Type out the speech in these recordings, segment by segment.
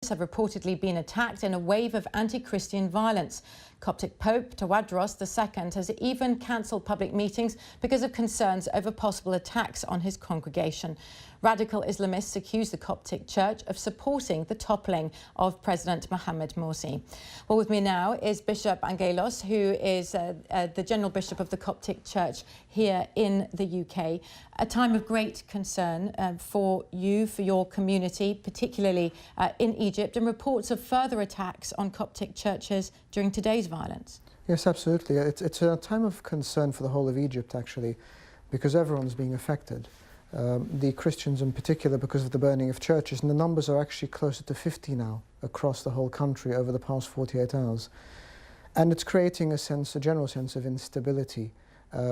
have reportedly been attacked in a wave of anti-Christian violence. Coptic Pope Tawadros II has even cancelled public meetings because of concerns over possible attacks on his congregation. Radical Islamists accuse the Coptic Church of supporting the toppling of President Mohamed Morsi. Well, with me now is Bishop Angaelos, who is the General Bishop of the Coptic Church here in the UK. A time of great concern for you, for your community, particularly in Egypt, and reports of further attacks on Coptic churches during today's violence. Yes, absolutely. It's a time of concern for the whole of Egypt, actually, because everyone's being affected. The Christians in particular, because of the burning of churches, and the numbers are actually closer to 50 now across the whole country over the past 48 hours. And it's creating a general sense of instability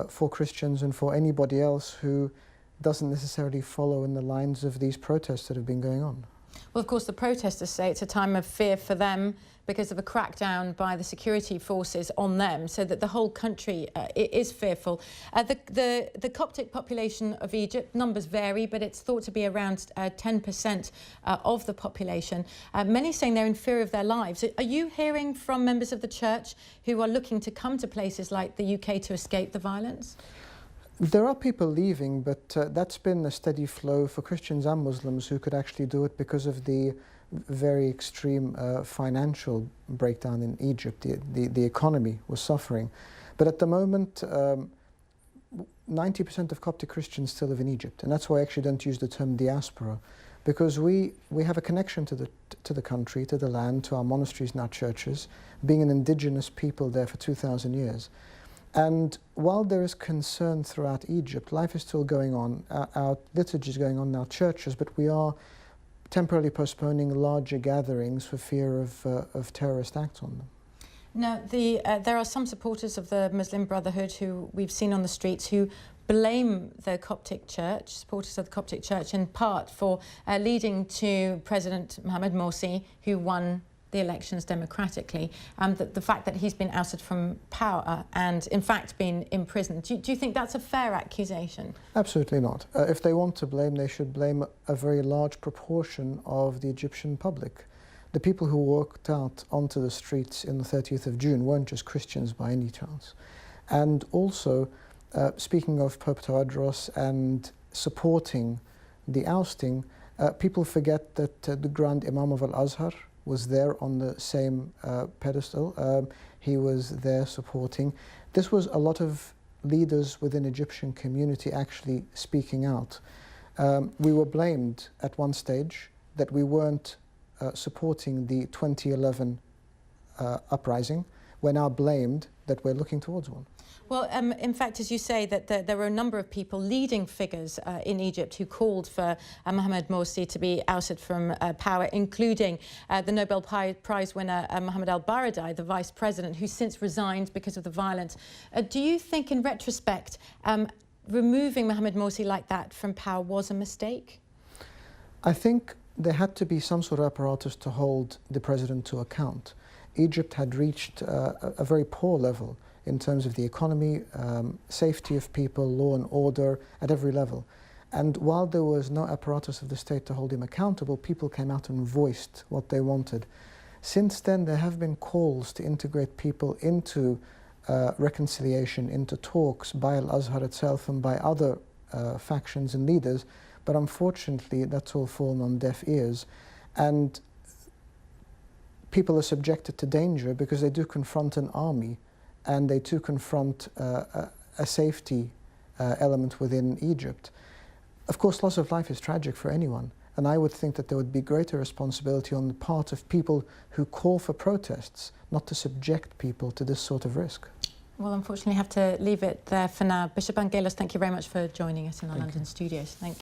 for Christians and for anybody else who doesn't necessarily follow in the lines of these protests that have been going on. Well, of course, the protesters say it's a time of fear for them because of a crackdown by the security forces on them, so that the whole country is fearful. The Coptic population of Egypt, numbers vary, but it's thought to be around 10% of the population. Many saying they're in fear of their lives. Are you hearing from members of the church who are looking to come to places like the UK to escape the violence? There are people leaving, but that's been a steady flow for Christians and Muslims who could actually do it because of the very extreme financial breakdown in Egypt. The economy was suffering. But at the moment, 90% of Coptic Christians still live in Egypt, and that's why I actually don't use the term diaspora, because we have a connection to the country, to the land, to our monasteries and our churches, being an indigenous people there for 2,000 years. And while there is concern throughout Egypt, life is still going on. Our liturgy is going on in our churches, but we are temporarily postponing larger gatherings for fear of terrorist acts on them. Now, there are some supporters of the Muslim Brotherhood who we've seen on the streets who blame the Coptic Church, supporters of the Coptic Church, in part for leading to President Mohamed Morsi, who won the elections democratically, the fact that he's been ousted from power and in fact been imprisoned. Do you think that's a fair accusation? Absolutely not. If they want to blame, they should blame a very large proportion of the Egyptian public. The people who walked out onto the streets in the 30th of June weren't just Christians by any chance. And also, speaking of Pope Tawadros and supporting the ousting, people forget that the Grand Imam of Al-Azhar was there on the same pedestal. He was there supporting. This was a lot of leaders within Egyptian community actually speaking out. We were blamed at one stage that we weren't supporting the 2011 uprising. We're now blamed that we're looking towards one. Well, in fact, as you say, that there were a number of people, leading figures in Egypt, who called for Mohamed Morsi to be ousted from power, including the Nobel Prize winner Mohamed al-Baradei, the vice president, who since resigned because of the violence. Do you think, in retrospect, removing Mohamed Morsi like that from power was a mistake? I think there had to be some sort of apparatus to hold the president to account. Egypt had reached a very poor level in terms of the economy, safety of people, law and order at every level. And while there was no apparatus of the state to hold him accountable, people came out and voiced what they wanted. Since then, there have been calls to integrate people into reconciliation, into talks by Al-Azhar itself and by other factions and leaders, but unfortunately that's all fallen on deaf ears. And people are subjected to danger because they do confront an army and they too confront a safety element within Egypt. Of course, loss of life is tragic for anyone, and I would think that there would be greater responsibility on the part of people who call for protests, not to subject people to this sort of risk. Well, unfortunately, I have to leave it there for now. Bishop Angaelos, thank you very much for joining us in our London studios. Thank you.